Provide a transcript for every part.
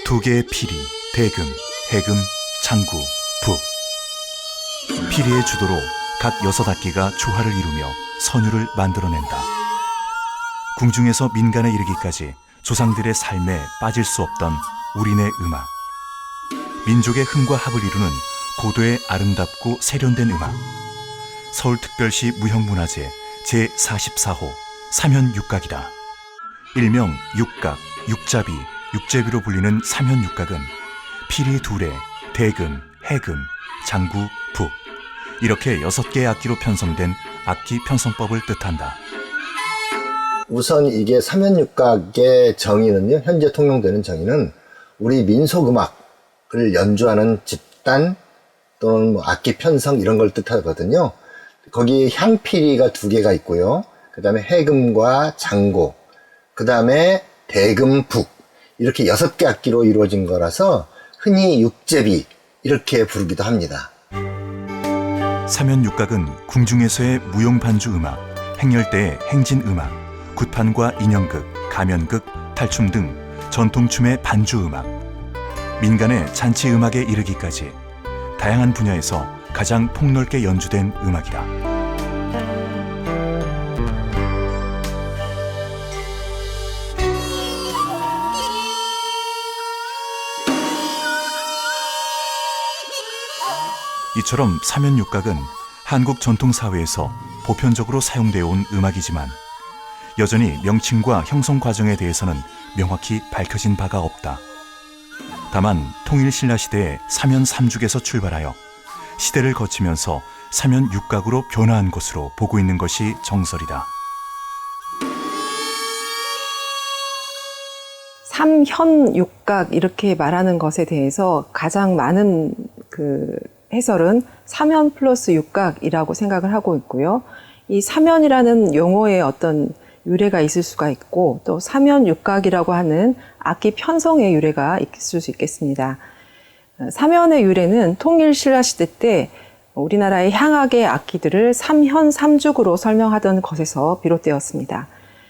두 개의 피리, 대금, 해금, 장구, 북. 피리의 주도로 각 6악기가 조화를 이루며 선율을 만들어낸다. 궁중에서 민간에 이르기까지 조상들의 삶에 빠질 수 없던 우리네 음악. 민족의 흥과 합을 이루는 고도의 아름답고 세련된 음악. 서울특별시 무형문화재 제44호 삼현육각이다. 일명 육각, 육잡이, 육제비로 불리는 삼현육각은 피리 둘에 대금, 해금, 장구, 북 이렇게 6개의 악기로 편성된 악기 편성법을 뜻한다. 우선 이게 삼현육각의 정의는요, 현재 통용되는 정의는 우리 민속음악을 연주하는 집단 또는 뭐 악기 편성 이런 걸 뜻하거든요. 거기에 향피리가 2개가 있고요. 그 다음에 해금과 장고, 그 다음에 대금, 북 이렇게 6개 악기로 이루어진 거라서 흔히 육제비 이렇게 부르기도 합니다. 삼현육각은 궁중에서의 무용반주 음악, 행렬대의 행진 음악, 굿판과 인형극, 가면극, 탈춤 등 전통춤의 반주 음악, 민간의 잔치 음악에 이르기까지 다양한 분야에서 가장 폭넓게 연주된 음악이다. 이처럼 삼현육각은 한국 전통사회에서 보편적으로 사용되어 온 음악이지만 여전히 명칭과 형성 과정에 대해서는 명확히 밝혀진 바가 없다. 다만 통일신라시대의 삼현삼죽에서 출발하여 시대를 거치면서 삼현육각으로 변화한 것으로 보고 있는 것이 정설이다. 삼현육각 이렇게 말하는 것에 대해서 가장 많은 해설은 삼현 플러스 육각이라고 생각을 하고 있고요. 이 삼현이라는 용어의 어떤 유래가 있을 수가 있고 또 삼현육각이라고 하는 악기 편성의 유래가 있을 수 있겠습니다. 삼현의 유래는 통일신라시대 때 우리나라의 향악의 악기들을 삼현삼죽으로 설명하던 것에서 비롯되었습니다.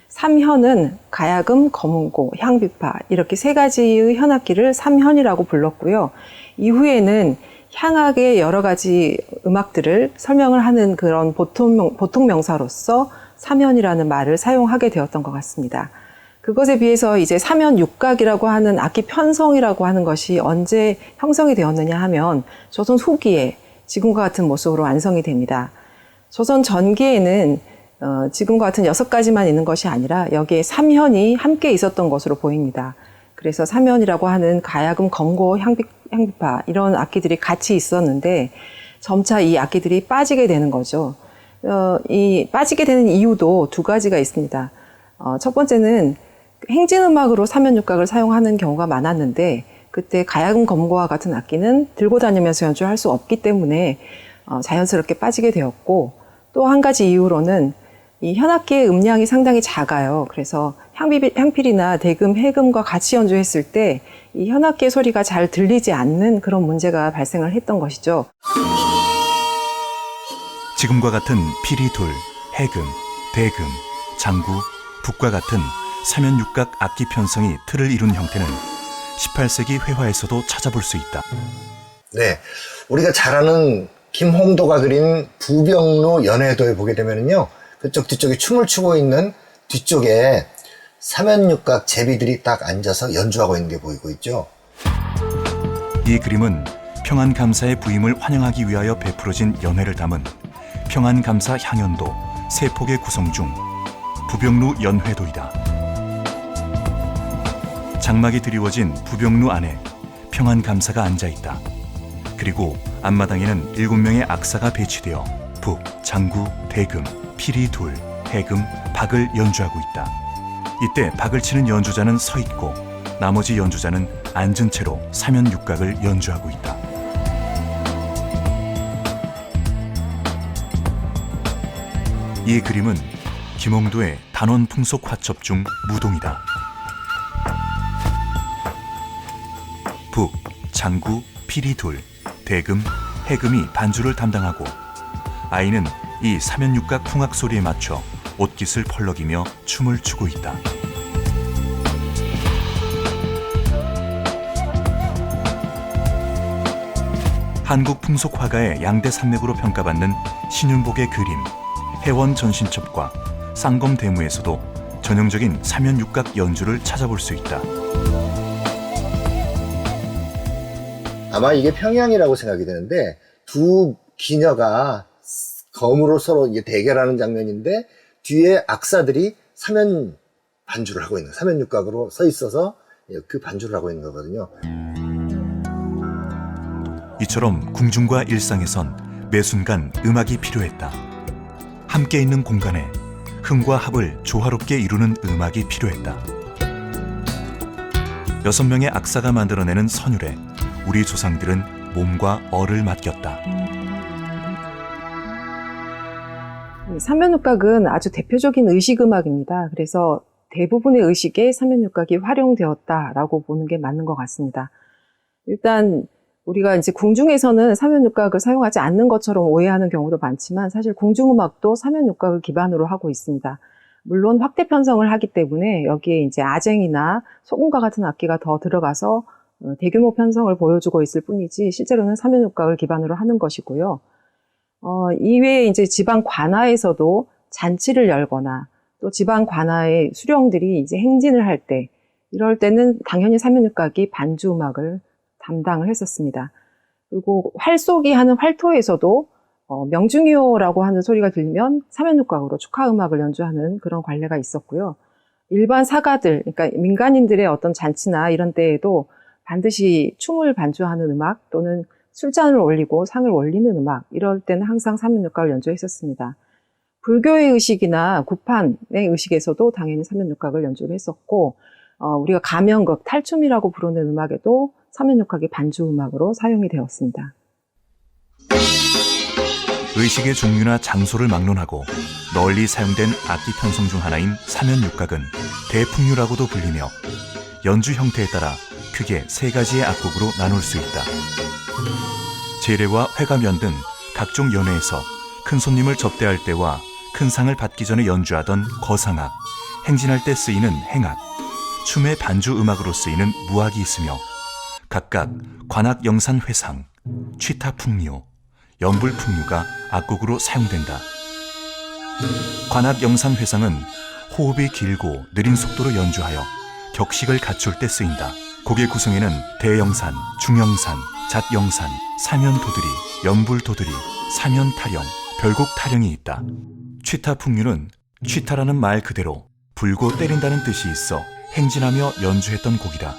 삼현은 가야금, 검은고, 향비파 이렇게 3가지의 현악기를 삼현이라고 불렀고요. 이후에는 향악의 여러 가지 음악들을 설명을 하는 그런 보통 명사로서 삼현이라는 말을 사용하게 되었던 것 같습니다. 그것에 비해서 이제 삼현육각이라고 하는 악기 편성이라고 하는 것이 언제 형성이 되었느냐 하면 조선 후기에 지금과 같은 모습으로 완성이 됩니다. 조선 전기에는 지금과 같은 6가지만 있는 것이 아니라 여기에 삼현이 함께 있었던 것으로 보입니다. 그래서 삼현이라고 하는 가야금, 검고, 향비파 이런 악기들이 같이 있었는데 점차 이 악기들이 빠지게 되는 거죠. 이 빠지게 되는 이유도 2가지가 있습니다. 첫 번째는 행진음악으로 삼현육각을 사용하는 경우가 많았는데 그때 가야금, 검고와 같은 악기는 들고 다니면서 연주할 수 없기 때문에 자연스럽게 빠지게 되었고 또 한 가지 이유로는 이 현악기의 음량이 상당히 작아요. 그래서 향필이나 대금, 해금과 같이 연주했을 때 이 현악기의 소리가 잘 들리지 않는 그런 문제가 발생을 했던 것이죠. 지금과 같은 피리둘, 해금, 대금, 장구, 북과 같은 삼현육각 악기 편성이 틀을 이룬 형태는 18세기 회화에서도 찾아볼 수 있다. 네, 우리가 잘 아는 김홍도가 그린 부병루 연회도에 보게 되면요, 그쪽 뒤쪽에 춤을 추고 있는 뒤쪽에 삼현육각 제비들이 딱 앉아서 연주하고 있는 게 보이고 있죠. 이 그림은 평안감사의 부임을 환영하기 위하여 베풀어진 연회를 담은 평안감사 향연도 세폭의 구성 중 부병루 연회도이다. 장막이 드리워진 부병루 안에 평안감사가 앉아있다. 그리고 앞마당에는 7명의 악사가 배치되어 북, 장구, 대금, 피리 둘, 해금, 박을 연주하고 있다. 이때 박을 치는 연주자는 서 있고 나머지 연주자는 앉은 채로 삼현육각을 연주하고 있다. 이 그림은 김홍도의 단원 풍속 화첩 중 무동이다. 북, 장구, 피리 둘, 대금, 해금이 반주를 담당하고 아이는 이 삼현육각 풍악 소리에 맞춰 옷깃을 펄럭이며 춤을 추고 있다. 한국 풍속 화가의 양대 산맥으로 평가받는 신윤복의 그림, 해원 전신첩과 쌍검 대무에서도 전형적인 사면육각 연주를 찾아볼 수 있다. 아마 이게 평양이라고 생각이 되는데 두 기녀가 검으로 서로 이게 대결하는 장면인데 뒤에 악사들이 사면 반주를 하고 있는, 사면육각으로 서 있어서 그 반주를 하고 있는 거거든요. 이처럼 궁중과 일상에선 매 순간 음악이 필요했다. 함께 있는 공간에 흥과 합을 조화롭게 이루는 음악이 필요했다. 6명의 악사가 만들어내는 선율에 우리 조상들은 몸과 얼을 맡겼다. 사면육각은 아주 대표적인 의식음악입니다. 그래서 대부분의 의식에 사면육각이 활용되었다라고 보는 게 맞는 것 같습니다. 일단 우리가 이제 궁중에서는 사면육각을 사용하지 않는 것처럼 오해하는 경우도 많지만 사실 궁중음악도 사면육각을 기반으로 하고 있습니다. 물론 확대 편성을 하기 때문에 여기에 이제 아쟁이나 소금과 같은 악기가 더 들어가서 대규모 편성을 보여주고 있을 뿐이지 실제로는 사면육각을 기반으로 하는 것이고요. 이외에 이제 지방 관아에서도 잔치를 열거나 또 지방 관아의 수령들이 이제 행진을 할 때 이럴 때는 당연히 사면육각이 반주 음악을 담당을 했었습니다. 그리고 활쏘기 하는 활토에서도 명중이호라고 하는 소리가 들리면 사면육각으로 축하 음악을 연주하는 그런 관례가 있었고요. 일반 사가들, 그러니까 민간인들의 어떤 잔치나 이런 때에도 반드시 춤을 반주하는 음악 또는 술잔을 올리고 상을 올리는 음악 이럴 때는 항상 사면육각을 연주했었습니다. 불교의 의식이나 구판의 의식에서도 당연히 사면육각을 연주를 했었고 우리가 가면극, 탈춤이라고 부르는 음악에도 사면육각이 반주 음악으로 사용이 되었습니다. 의식의 종류나 장소를 막론하고 널리 사용된 악기 편성 중 하나인 사면육각은 대풍류라고도 불리며 연주 형태에 따라 크게 3가지의 악곡으로 나눌 수 있다. 제례와 회가면 등 각종 연회에서 큰 손님을 접대할 때와 큰 상을 받기 전에 연주하던 거상악, 행진할 때 쓰이는 행악, 춤의 반주 음악으로 쓰이는 무악이 있으며 각각 관악 영산 회상, 취타 풍류, 연불 풍류가 악곡으로 사용된다. 관악 영산 회상은 호흡이 길고 느린 속도로 연주하여 격식을 갖출 때 쓰인다. 곡의 구성에는 대영산, 중영산, 잣영산, 사면도드리, 연불도드리, 사면타령, 별곡타령이 있다. 취타풍류는 취타라는 말 그대로 불고 때린다는 뜻이 있어 행진하며 연주했던 곡이다.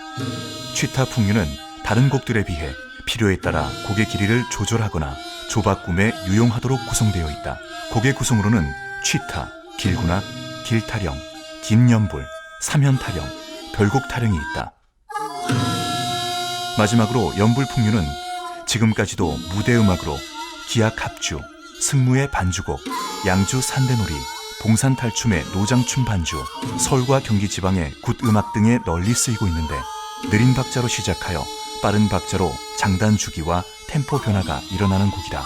취타풍류는 다른 곡들에 비해 필요에 따라 곡의 길이를 조절하거나 조바꿈에 유용하도록 구성되어 있다. 곡의 구성으로는 취타, 길군악, 길타령, 긴연불, 사면타령, 별곡타령이 있다. 마지막으로 연불풍류는 지금까지도 무대음악으로 기악합주, 승무의 반주곡, 양주 산대놀이, 봉산탈춤의 노장춤 반주, 서울과 경기 지방의 굿음악 등에 널리 쓰이고 있는데 느린 박자로 시작하여 빠른 박자로 장단 주기와 템포 변화가 일어나는 곡이다.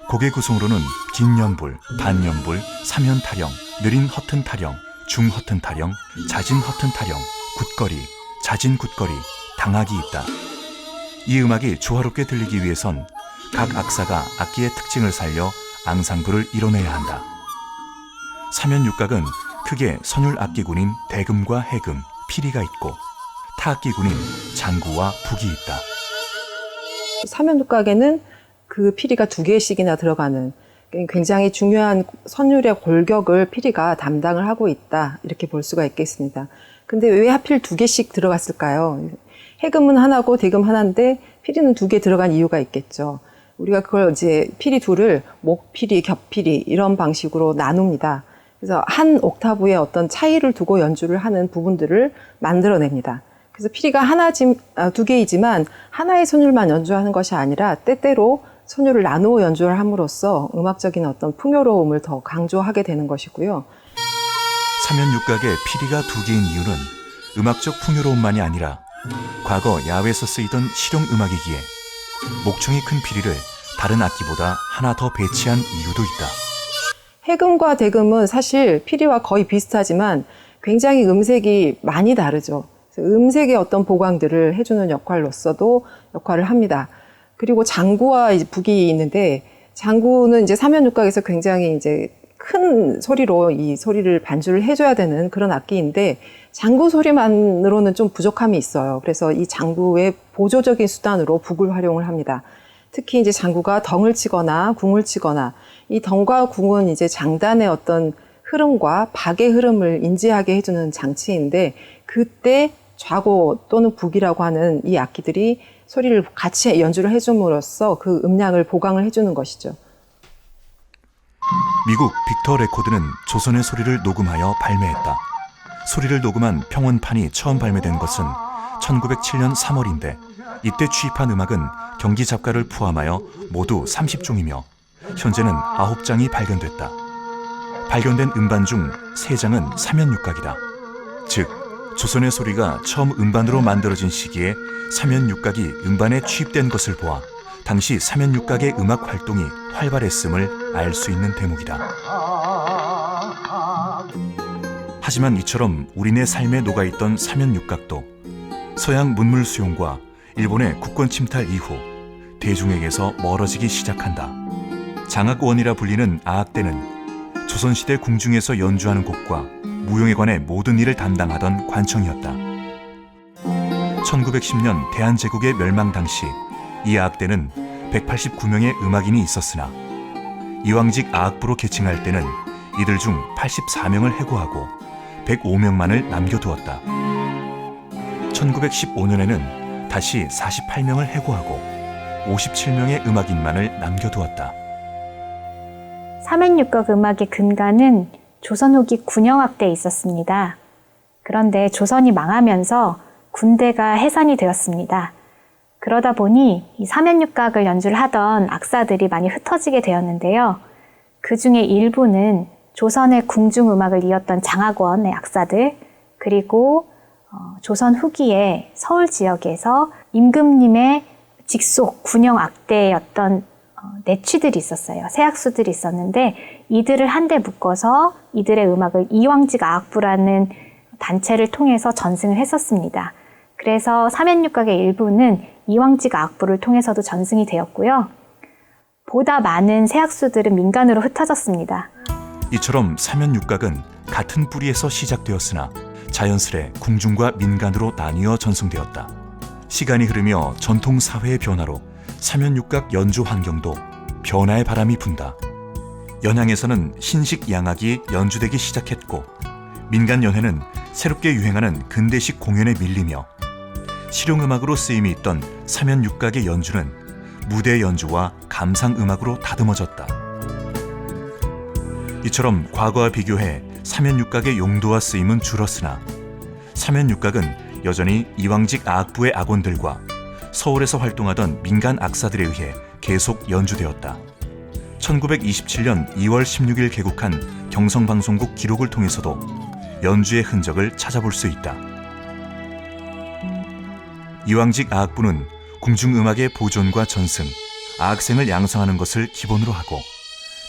곡의 구성으로는 긴 연불, 반연불, 사면타령, 느린 허튼 타령, 중허튼 타령, 잦은 허튼 타령, 굿거리, 잦은 굿거리, 당악이 있다. 이 음악이 조화롭게 들리기 위해선 각 악사가 악기의 특징을 살려 앙상블을 이뤄내야 한다. 사면육각은 크게 선율 악기군인 대금과 해금, 피리가 있고 타악기군인 장구와 북이 있다. 사면육각에는 그 피리가 2개씩이나 들어가는 굉장히 중요한 선율의 골격을 피리가 담당을 하고 있다 이렇게 볼 수가 있겠습니다. 근데 왜 하필 2개씩 들어갔을까요? 해금은 하나고 대금 하나인데 피리는 2개 들어간 이유가 있겠죠. 우리가 그걸 이제 피리 둘을 목피리, 겹피리 이런 방식으로 나눕니다. 그래서 한 옥타브의 어떤 차이를 두고 연주를 하는 부분들을 만들어냅니다. 그래서 피리가 2개이지만 하나의 선율만 연주하는 것이 아니라 때때로 선율을 나누어 연주를 함으로써 음악적인 어떤 풍요로움을 더 강조하게 되는 것이고요. 사면육각의 피리가 2개인 이유는 음악적 풍요로움만이 아니라 과거 야외에서 쓰이던 실용 음악이기에 목청이 큰 피리를 다른 악기보다 하나 더 배치한 이유도 있다. 해금과 대금은 사실 피리와 거의 비슷하지만 굉장히 음색이 많이 다르죠. 음색의 어떤 보강들을 해주는 역할로서도 역할을 합니다. 그리고 장구와 이제 북이 있는데 장구는 이제 사면육각에서 굉장히 이제 큰 소리로 이 소리를 반주를 해줘야 되는 그런 악기인데 장구 소리만으로는 좀 부족함이 있어요. 그래서 이 장구의 보조적인 수단으로 북을 활용을 합니다. 특히 이제 장구가 덩을 치거나 궁을 치거나 이 덩과 궁은 이제 장단의 어떤 흐름과 박의 흐름을 인지하게 해주는 장치인데 그때 좌고 또는 북이라고 하는 이 악기들이 소리를 같이 연주를 해줌으로써 그 음량을 보강을 해주는 것이죠. 미국 빅터 레코드는 조선의 소리를 녹음하여 발매했다. 소리를 녹음한 평원판이 처음 발매된 것은 1907년 3월인데 이때 취입한 음악은 경기 잡가를 포함하여 모두 30종이며 현재는 9장이 발견됐다. 발견된 음반 중 3장은 사면육각이다. 즉, 조선의 소리가 처음 음반으로 만들어진 시기에 사면육각이 음반에 취입된 것을 보아 당시 사면육각의 음악 활동이 활발했음을 알 수 있는 대목이다. 하지만 이처럼 우리네 삶에 녹아있던 사면육각도 서양 문물 수용과 일본의 국권 침탈 이후 대중에게서 멀어지기 시작한다. 장악원이라 불리는 아악대는 조선시대 궁중에서 연주하는 곡과 무용에 관해 모든 일을 담당하던 관청이었다. 1910년 대한제국의 멸망 당시 이 아악대는 189명의 음악인이 있었으나 이왕직 아악부로 계칭할 때는 이들 중 84명을 해고하고 105명만을 남겨두었다. 1915년에는 다시 48명을 해고하고 57명의 음악인만을 남겨두었다. 사면육각 음악의 근간은 조선 후기 군영악대에 있었습니다. 그런데 조선이 망하면서 군대가 해산이 되었습니다. 그러다 보니 이 사면육각을 연주를 하던 악사들이 많이 흩어지게 되었는데요. 그 중에 일부는 조선의 궁중음악을 이었던 장악원의 악사들, 그리고 조선 후기에 서울 지역에서 임금님의 직속 군영악대였던 내취들이 있었어요. 세악수들이 있었는데 이들을 한데 묶어서 이들의 음악을 이왕직 아악부라는 단체를 통해서 전승을 했었습니다. 그래서 사면육각의 일부는 이왕직 아악부를 통해서도 전승이 되었고요. 보다 많은 세악수들은 민간으로 흩어졌습니다. 이처럼 사면육각은 같은 뿌리에서 시작되었으나 자연스레 궁중과 민간으로 나뉘어 전승되었다. 시간이 흐르며 전통 사회의 변화로 사면육각 연주 환경도 변화의 바람이 분다. 연향에서는 신식 양악이 연주되기 시작했고 민간 연회는 새롭게 유행하는 근대식 공연에 밀리며 실용음악으로 쓰임이 있던 사면육각의 연주는 무대 연주와 감상음악으로 다듬어졌다. 이처럼 과거와 비교해 사면육각의 용도와 쓰임은 줄었으나 사면육각은 여전히 이왕직 아악부의 악원들과 서울에서 활동하던 민간 악사들에 의해 계속 연주되었다. 1927년 2월 16일 개국한 경성방송국 기록을 통해서도 연주의 흔적을 찾아볼 수 있다. 이왕직 아악부는 궁중음악의 보존과 전승, 아악생을 양성하는 것을 기본으로 하고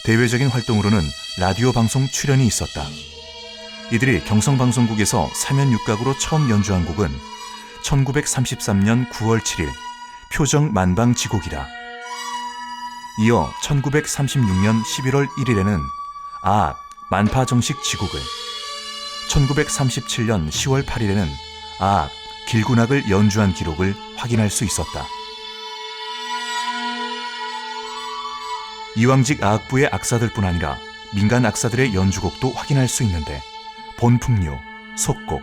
대외적인 활동으로는 라디오 방송 출연이 있었다. 이들이 경성방송국에서 사면육각으로 처음 연주한 곡은 1933년 9월 7일 표정 만방지곡이라. 이어 1936년 11월 1일에는 아악 만파정식 지곡을, 1937년 10월 8일에는 아악 길군악을 연주한 기록을 확인할 수 있었다. 이왕직 아악부의 악사들뿐 아니라 민간 악사들의 연주곡도 확인할 수 있는데 본풍류, 속곡,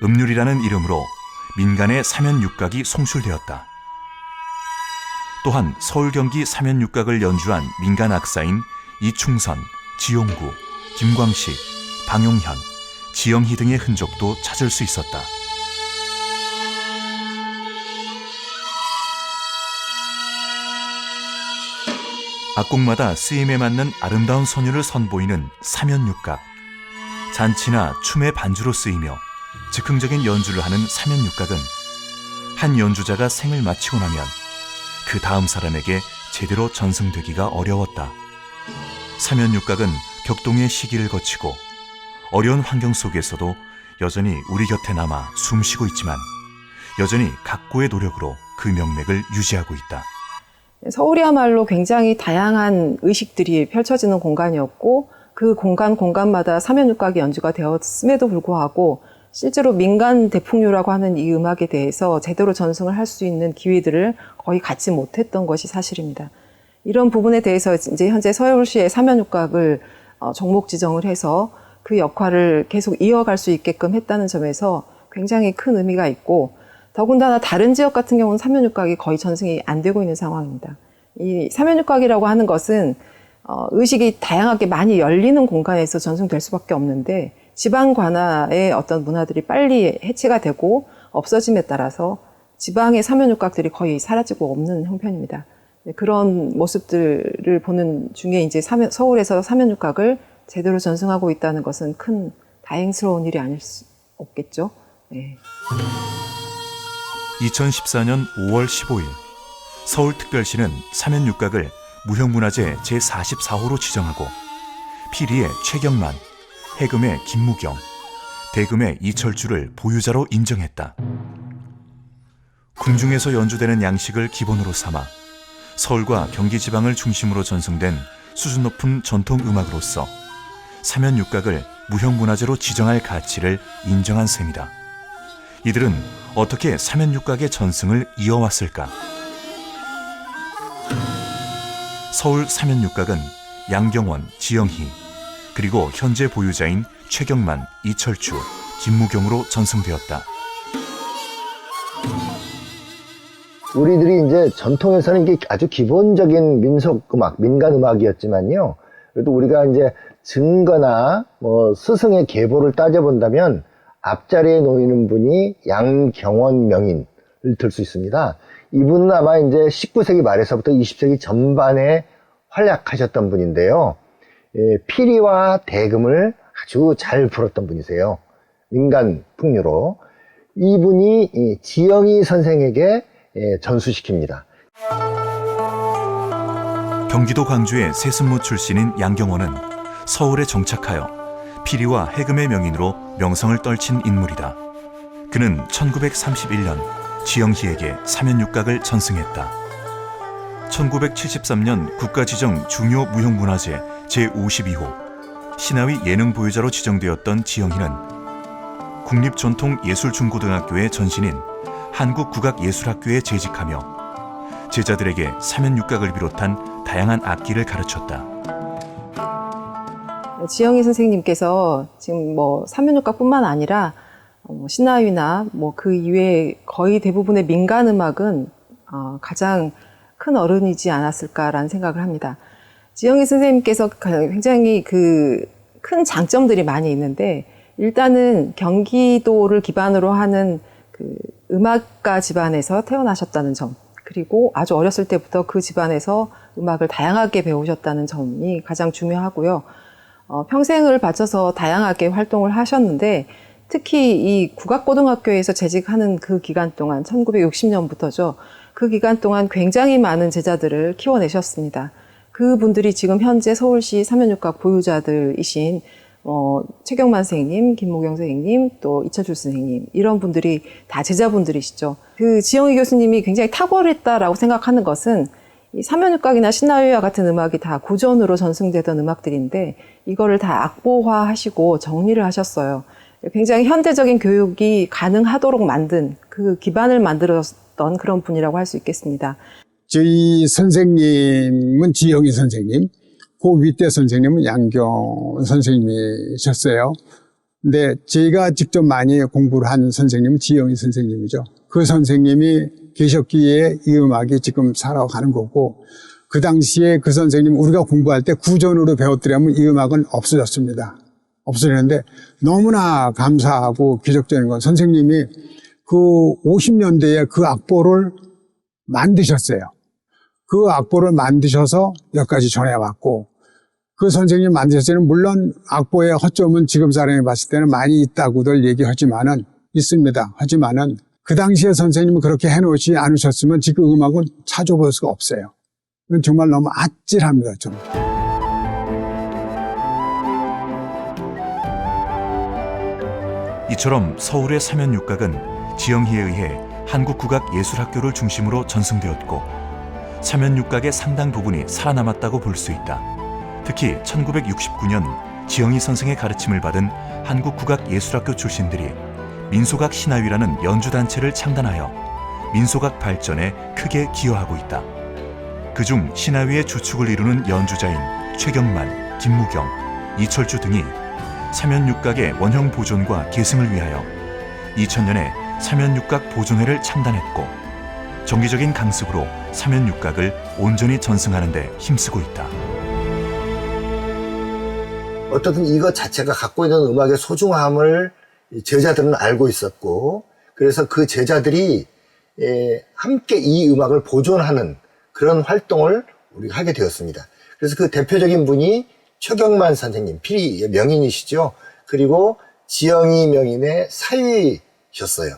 음률이라는 이름으로 민간의 사면육각이 송출되었다. 또한 서울 경기 사면육각을 연주한 민간 악사인 이충선, 지용구, 김광식, 방용현, 지영희 등의 흔적도 찾을 수 있었다. 악곡마다 쓰임에 맞는 아름다운 선율을 선보이는 사면육각. 잔치나 춤의 반주로 쓰이며 즉흥적인 연주를 하는 사면육각은 한 연주자가 생을 마치고 나면 그 다음 사람에게 제대로 전승되기가 어려웠다. 사면육각은 격동의 시기를 거치고 어려운 환경 속에서도 여전히 우리 곁에 남아 숨쉬고 있지만 여전히 각고의 노력으로 그 명맥을 유지하고 있다. 서울이야말로 굉장히 다양한 의식들이 펼쳐지는 공간이었고 그 공간마다 사면육각이 연주가 되었음에도 불구하고 실제로 민간 대풍류라고 하는 이 음악에 대해서 제대로 전승을 할 수 있는 기회들을 거의 갖지 못했던 것이 사실입니다. 이런 부분에 대해서 이제 현재 서울시의 사면육각을 종목 지정을 해서 그 역할을 계속 이어갈 수 있게끔 했다는 점에서 굉장히 큰 의미가 있고 더군다나 다른 지역 같은 경우는 사면육각이 거의 전승이 안 되고 있는 상황입니다. 이 사면육각이라고 하는 것은 의식이 다양하게 많이 열리는 공간에서 전승될 수밖에 없는데 지방 관아의 어떤 문화들이 빨리 해체가 되고 없어짐에 따라서 지방의 사면육각들이 거의 사라지고 없는 형편입니다. 그런 모습들을 보는 중에 이제 서울에서 사면육각을 제대로 전승하고 있다는 것은 큰 다행스러운 일이 아닐 수 없겠죠. 네. 2014년 5월 15일 서울특별시는 사면육각을 무형문화재 제44호로 지정하고 피리의 최경만, 해금의 김무경, 대금의 이철주를 보유자로 인정했다. 궁중에서 연주되는 양식을 기본으로 삼아 서울과 경기 지방을 중심으로 전승된 수준 높은 전통 음악으로서 사면육각을 무형문화재로 지정할 가치를 인정한 셈이다. 이들은 어떻게 사면육각의 전승을 이어왔을까? 서울 사면육각은 양경원, 지영희, 그리고 현재 보유자인 최경만, 이철주, 김무경으로 전승되었다. 우리들이 이제 전통에서는 이게 아주 기본적인 민속음악, 민간음악이었지만요. 그래도 우리가 이제 증거나 스승의 계보를 따져본다면 앞자리에 놓이는 분이 양경원 명인을 들 수 있습니다. 이분은 아마 이제 19세기 말에서부터 20세기 전반에 활약하셨던 분인데요. 피리와 대금을 아주 잘 불었던 분이세요. 민간 풍류로. 이분이 지영희 선생에게 전수시킵니다. 경기도 광주의 세습무 출신인 양경원은 서울에 정착하여 피리와 해금의 명인으로 명성을 떨친 인물이다. 그는 1931년 지영희에게 사면육각을 전승했다. 1973년 국가지정 중요 무형문화재 제52호 신하위 예능보유자로 지정되었던 지영희는 국립전통예술중고등학교의 전신인 한국국악예술학교에 재직하며 제자들에게 사면육각을 비롯한 다양한 악기를 가르쳤다. 지영희 선생님께서 지금 사면육각뿐만 아니라 신하위나 그 이외에 거의 대부분의 민간 음악은 가장 큰 어른이지 않았을까라는 생각을 합니다. 지영희 선생님께서 굉장히 큰 장점들이 많이 있는데 일단은 경기도를 기반으로 하는 음악가 집안에서 태어나셨다는 점, 그리고 아주 어렸을 때부터 그 집안에서 음악을 다양하게 배우셨다는 점이 가장 중요하고요. 평생을 바쳐서 다양하게 활동을 하셨는데 특히 이 국악고등학교에서 재직하는 그 기간 동안 1960년부터죠. 그 기간 동안 굉장히 많은 제자들을 키워내셨습니다. 그분들이 지금 현재 서울시 사면육각 보유자들이신 최경만 선생님, 김무경 선생님, 또 이철주 선생님 이런 분들이 다 제자분들이시죠. 그 지영희 교수님이 굉장히 탁월했다라고 생각하는 것은 이 사면육각이나 신하위와 같은 음악이 다 고전으로 전승되던 음악들인데 이거를 다 악보화하시고 정리를 하셨어요. 굉장히 현대적인 교육이 가능하도록 만든 그 기반을 만들었던 그런 분이라고 할 수 있겠습니다. 저희 선생님은 지영희 선생님, 그 윗대 선생님은 양경 선생님이셨어요. 근데 제가 직접 많이 공부를 한 선생님은 지영희 선생님이죠. 그 선생님이 계셨기에 이 음악이 지금 살아가는 거고, 그 당시에 그 선생님 우리가 공부할 때 구전으로 배웠더라면 이 음악은 없어졌습니다. 없어졌는데 너무나 감사하고 기적적인 건 선생님이 그 50년대에 그 악보를 만드셨어요. 그 악보를 만드셔서 여기까지 전해왔고, 그 선생님 만드셨을 때는 물론 악보의 허점은 지금 사람이 봤을 때는 많이 있다고들 얘기하지만은 있습니다. 하지만은 그 당시에 선생님은 그렇게 해놓지 않으셨으면 지금 음악은 찾아볼 수가 없어요. 정말 너무 아찔합니다. 좀. 이처럼 서울의 사면육각은 지영희에 의해 한국국악예술학교를 중심으로 전승되었고 삼연육각의 상당 부분이 살아남았다고 볼 수 있다. 특히 1969년 지영희 선생의 가르침을 받은 한국국악예술학교 출신들이 민소각 신하위라는 연주단체를 창단하여 민소각 발전에 크게 기여하고 있다. 그중 신하위의 주축을 이루는 연주자인 최경만, 김무경, 이철주 등이 삼연육각의 원형 보존과 계승을 위하여 2000년에 삼연육각 보존회를 창단했고 정기적인 강습으로 삼연육각을 온전히 전승하는 데 힘쓰고 있다. 어떻든 이것 자체가 갖고 있는 음악의 소중함을 제자들은 알고 있었고, 그래서 그 제자들이 함께 이 음악을 보존하는 그런 활동을 우리가 하게 되었습니다. 그래서 그 대표적인 분이 최경만 선생님, 피리 명인이시죠. 그리고 지영희 명인의 사위셨어요.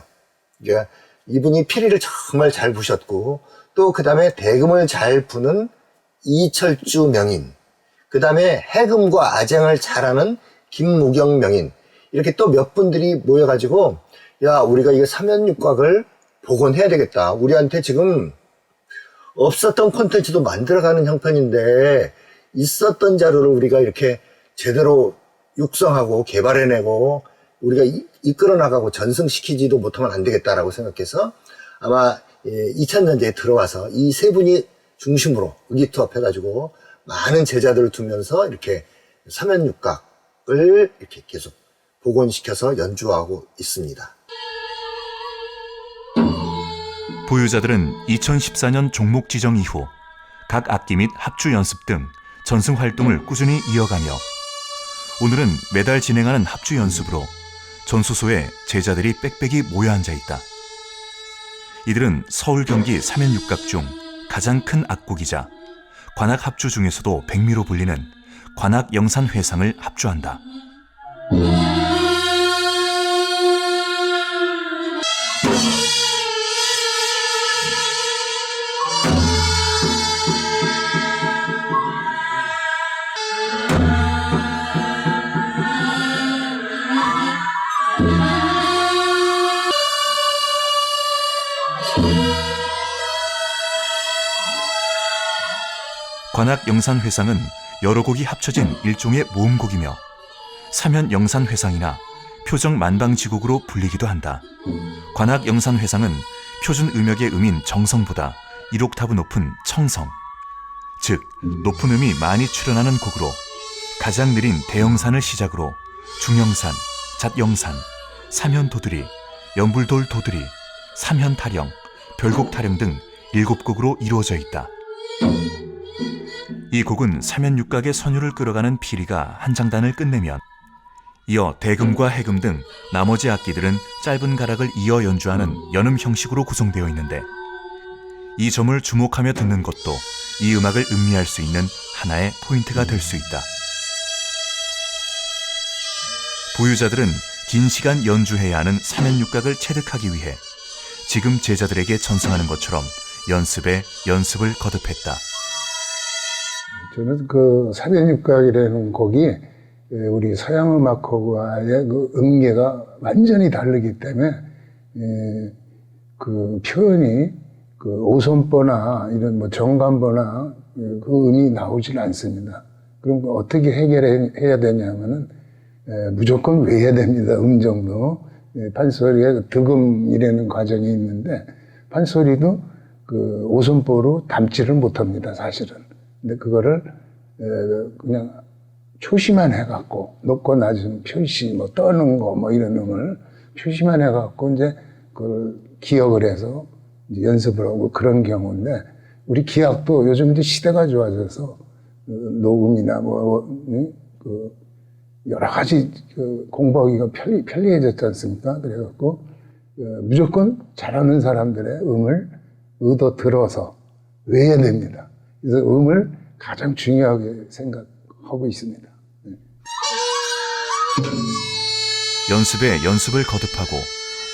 그러니까 이분이 피리를 정말 잘 부셨고, 또 그 다음에 대금을 잘 부는 이철주 명인, 그 다음에 해금과 아쟁을 잘하는 김무경 명인, 이렇게 또 몇 분들이 모여가지고, 야, 우리가 이거 삼연육각을 복원해야 되겠다. 우리한테 지금 없었던 콘텐츠도 만들어가는 형편인데, 있었던 자료를 우리가 이렇게 제대로 육성하고 개발해내고, 우리가 이끌어 나가고 전승시키지도 못하면 안 되겠다라고 생각해서, 아마 2000년대에 들어와서 이 세 분이 중심으로 의기투합해가지고 많은 제자들을 두면서 이렇게 삼연육각을 이렇게 계속 복원시켜서 연주하고 있습니다. 보유자들은 2014년 종목 지정 이후 각 악기 및 합주 연습 등 전승 활동을 꾸준히 이어가며 오늘은 매달 진행하는 합주 연습으로 전수소에 제자들이 빽빽이 모여 앉아 있다. 이들은 서울 경기 삼연육각 중 가장 큰 악곡이자 관악 합주 중에서도 백미로 불리는 관악 영산회상을 합주한다. 관악 영산회상은 여러 곡이 합쳐진 일종의 모음곡이며 삼연 영산회상이나 표정 만방지곡으로 불리기도 한다. 관악 영산회상은 표준 음역의 음인 정성보다 1옥타브 높은 청성, 즉 높은 음이 많이 출현하는 곡으로 가장 느린 대영산을 시작으로 중영산, 잣영산, 삼현도드리, 연불돌 도드리, 삼현타령, 별곡타령 등 7곡으로 이루어져 있다. 이 곡은 삼연육각의 선율을 끌어가는 피리가 한 장단을 끝내면 이어 대금과 해금 등 나머지 악기들은 짧은 가락을 이어 연주하는 연음 형식으로 구성되어 있는데 이 점을 주목하며 듣는 것도 이 음악을 음미할 수 있는 하나의 포인트가 될 수 있다. 보유자들은 긴 시간 연주해야 하는 삼연육각을 체득하기 위해 지금 제자들에게 전승하는 것처럼 연습에 연습을 거듭했다. 저는 그 삼연육각이라는 곡이 우리 서양 음악하고의 그 음계가 완전히 다르기 때문에 그 표현이 그 오손보나 이런 뭐 정간보나 그 음이 나오질 않습니다. 그럼 어떻게 해결해야 되냐면은 무조건 외워야 됩니다. 음정도. 판소리에 득음이라는 과정이 있는데 판소리도 그 오손보로 담지를 못합니다. 사실은. 근데 그거를 그냥 표시만 해갖고 높고 낮은 표시, 뭐 떠는 거, 뭐 이런 음을 표시만 해갖고 이제 그걸 기억을 해서 이제 연습을 하고 그런 경우인데 우리 기악도 요즘 이제 시대가 좋아져서 녹음이나 그 여러 가지 그 공부하기가 편리해졌지 않습니까? 그래갖고 무조건 잘하는 사람들의 음을 의도 들어서 외워야 됩니다. 그래서 음을 가장 중요하게 생각하고 있습니다. 네. 연습에 연습을 거듭하고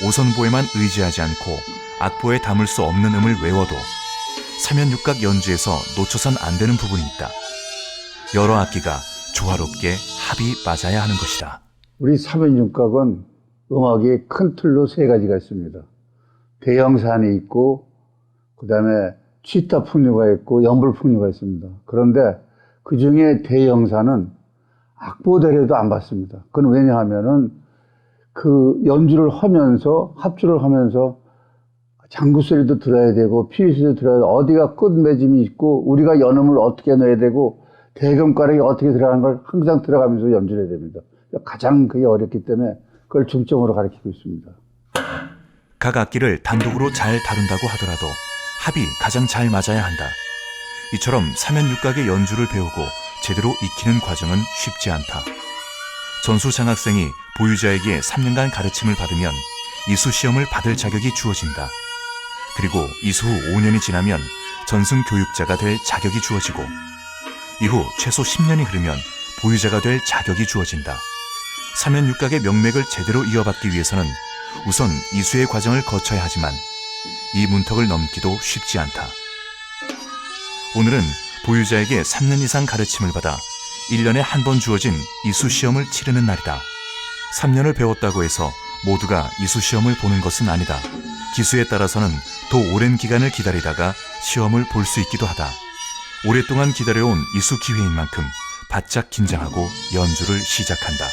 오선보에만 의지하지 않고 악보에 담을 수 없는 음을 외워도 삼연육각 연주에서 놓쳐선 안 되는 부분이 있다. 여러 악기가 조화롭게 합이 맞아야 하는 것이다. 우리 삼연육각은 음악의 큰 틀로 세 가지가 있습니다. 대형산이 있고 그 다음에 치타 풍류가 있고 연불 풍류가 있습니다. 그런데 그 중에 대형사는 악보대례도 안 받습니다. 그건 왜냐하면은 그 연주를 하면서 합주를 하면서 장구 소리도 들어야 되고 피리 소리도 들어야 되고 어디가 끝맺음이 있고 우리가 연음을 어떻게 넣어야 되고 대금가락이 어떻게 들어가는 걸 항상 들어가면서 연주를 해야 됩니다. 가장 그게 어렵기 때문에 그걸 중점으로 가르치고 있습니다. 각 악기를 단독으로 잘 다룬다고 하더라도 합이 가장 잘 맞아야 한다. 이처럼 사면육각의 연주를 배우고 제대로 익히는 과정은 쉽지 않다. 전수 장학생이 보유자에게 3년간 가르침을 받으면 이수 시험을 받을 자격이 주어진다. 그리고 이수 후 5년이 지나면 전승 교육자가 될 자격이 주어지고 이후 최소 10년이 흐르면 보유자가 될 자격이 주어진다. 사면육각의 명맥을 제대로 이어받기 위해서는 우선 이수의 과정을 거쳐야 하지만 이 문턱을 넘기도 쉽지 않다. 오늘은 보유자에게 3년 이상 가르침을 받아 1년에 한 번 주어진 이수 시험을 치르는 날이다. 3년을 배웠다고 해서 모두가 이수 시험을 보는 것은 아니다. 기수에 따라서는 더 오랜 기간을 기다리다가 시험을 볼 수 있기도 하다. 오랫동안 기다려온 이수 기회인 만큼 바짝 긴장하고 연주를 시작한다.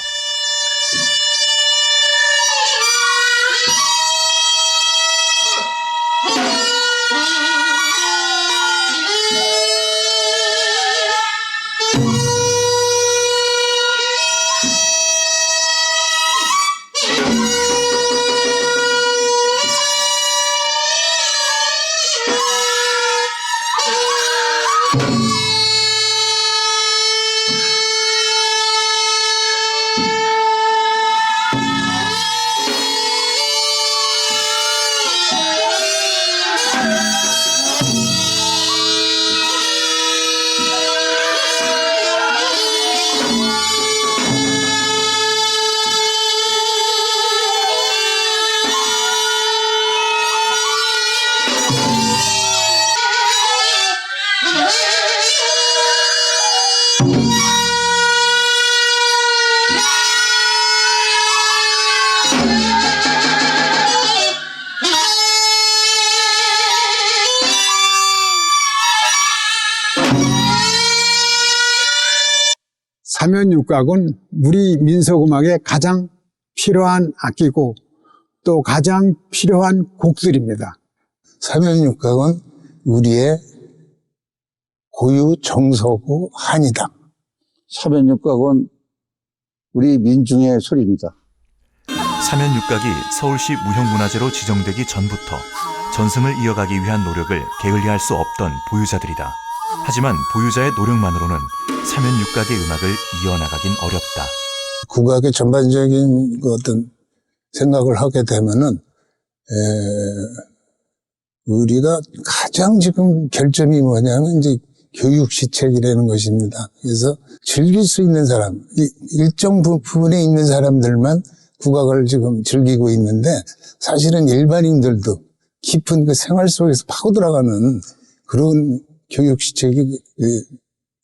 사면육각은 우리 민속음악에 가장 필요한 악기고 또 가장 필요한 곡들입니다. 사면육각은 우리의 고유 정서고 한이다. 사면육각은 우리 민중의 소리입니다. 사면육각이 서울시 무형문화재로 지정되기 전부터 전승을 이어가기 위한 노력을 게을리할 수 없던 보유자들이다. 하지만 보유자의 노력만으로는 사면육각의 음악을 이어나가긴 어렵다. 국악의 전반적인 그 어떤 생각을 하게 되면은 우리가 가장 지금 결점이 뭐냐면 이제 교육 시책이라는 것입니다. 그래서 즐길 수 있는 사람, 일정 부분에 있는 사람들만 국악을 지금 즐기고 있는데 사실은 일반인들도 깊은 그 생활 속에서 파고 들어가는 그런 교육 시책이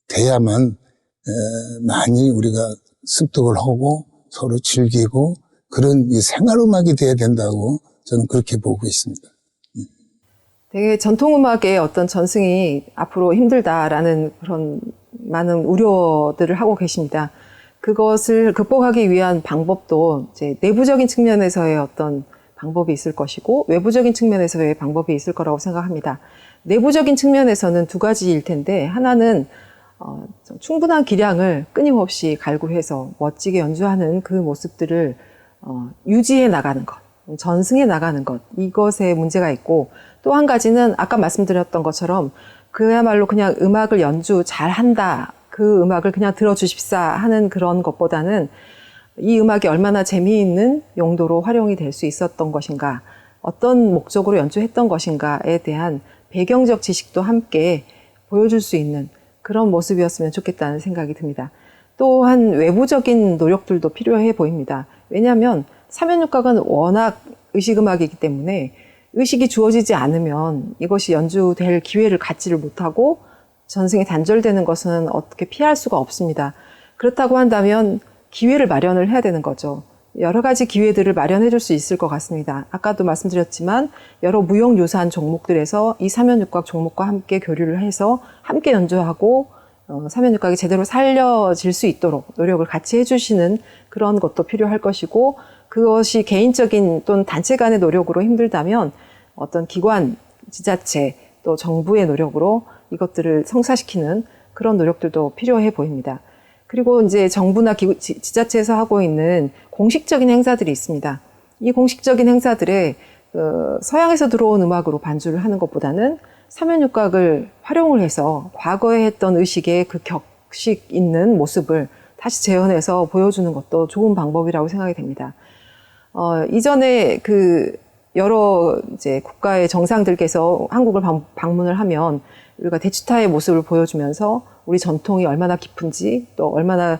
돼야만 많이 우리가 습득을 하고 서로 즐기고 그런 생활음악이 돼야 된다고 저는 그렇게 보고 있습니다. 되게 전통음악의 어떤 전승이 앞으로 힘들다라는 그런 많은 우려들을 하고 계십니다. 그것을 극복하기 위한 방법도 이제 내부적인 측면에서의 어떤 방법이 있을 것이고 외부적인 측면에서의 방법이 있을 거라고 생각합니다. 내부적인 측면에서는 두 가지일 텐데 하나는 충분한 기량을 끊임없이 갈구해서 멋지게 연주하는 그 모습들을 유지해 나가는 것, 전승해 나가는 것, 이것에 문제가 있고 또 한 가지는 아까 말씀드렸던 것처럼 그야말로 그냥 음악을 연주 잘한다, 그 음악을 그냥 들어주십사 하는 그런 것보다는 이 음악이 얼마나 재미있는 용도로 활용이 될 수 있었던 것인가, 어떤 목적으로 연주했던 것인가에 대한 배경적 지식도 함께 보여줄 수 있는 그런 모습이었으면 좋겠다는 생각이 듭니다. 또한 외부적인 노력들도 필요해 보입니다. 왜냐하면 사면육각은 워낙 의식음악이기 때문에 의식이 주어지지 않으면 이것이 연주될 기회를 갖지를 못하고 전승이 단절되는 것은 어떻게 피할 수가 없습니다. 그렇다고 한다면 기회를 마련을 해야 되는 거죠. 여러 가지 기회들을 마련해 줄 수 있을 것 같습니다. 아까도 말씀드렸지만 여러 무형유산 종목들에서 이 사면육각 종목과 함께 교류를 해서 함께 연주하고 사면육각이 제대로 살려질 수 있도록 노력을 같이 해주시는 그런 것도 필요할 것이고, 그것이 개인적인 또는 단체 간의 노력으로 힘들다면 어떤 기관, 지자체 또 정부의 노력으로 이것들을 성사시키는 그런 노력들도 필요해 보입니다. 그리고 이제 정부나 지자체에서 하고 있는 공식적인 행사들이 있습니다. 이 공식적인 행사들에 서양에서 들어온 음악으로 반주를 하는 것보다는 사면육각을 활용을 해서 과거에 했던 의식의 그 격식 있는 모습을 다시 재현해서 보여주는 것도 좋은 방법이라고 생각이 됩니다. 이전에 여러 이제 국가의 정상들께서 한국을 방문을 하면 우리가 대치타의 모습을 보여주면서 우리 전통이 얼마나 깊은지 또 얼마나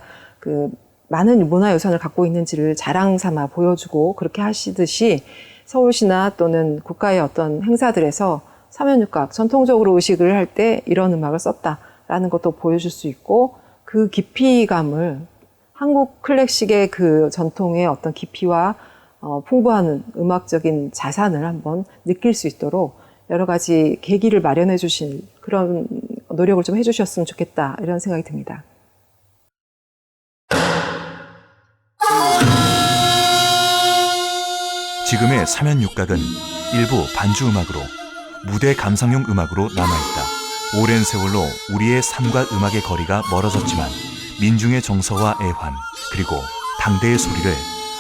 많은 문화유산을 갖고 있는지를 자랑 삼아 보여주고 그렇게 하시듯이 서울시나 또는 국가의 어떤 행사들에서 사면육각, 전통적으로 의식을 할 때 이런 음악을 썼다라는 것도 보여줄 수 있고, 그 깊이감을 한국 클래식의 그 전통의 어떤 깊이와 풍부한 음악적인 자산을 한번 느낄 수 있도록 여러 가지 계기를 마련해 주실 그런 노력을 좀 해주셨으면 좋겠다, 이런 생각이 듭니다. 지금의 사면육각은 일부 반주음악으로, 무대 감상용 음악으로 남아있다. 오랜 세월로 우리의 삶과 음악의 거리가 멀어졌지만 민중의 정서와 애환, 그리고 당대의 소리를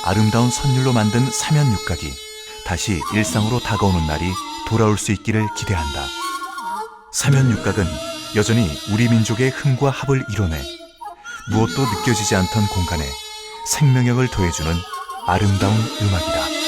아름다운 선율로 만든 사면육각이 다시 일상으로 다가오는 날이 돌아올 수 있기를 기대한다. 사면육각은 여전히 우리 민족의 흥과 합을 이뤄내 무엇도 느껴지지 않던 공간에 생명력을 더해주는 아름다운 음악이다.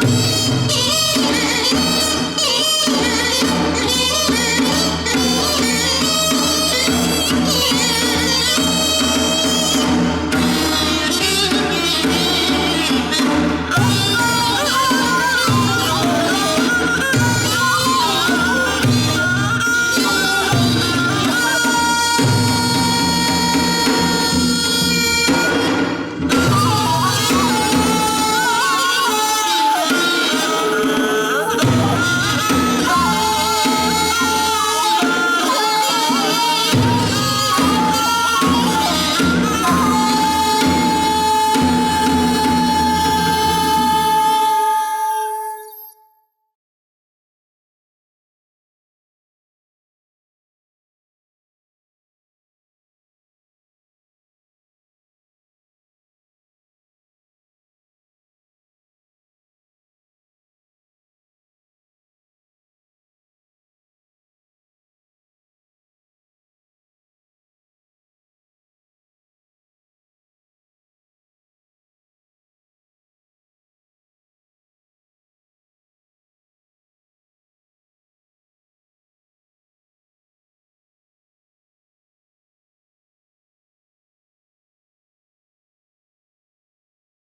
네.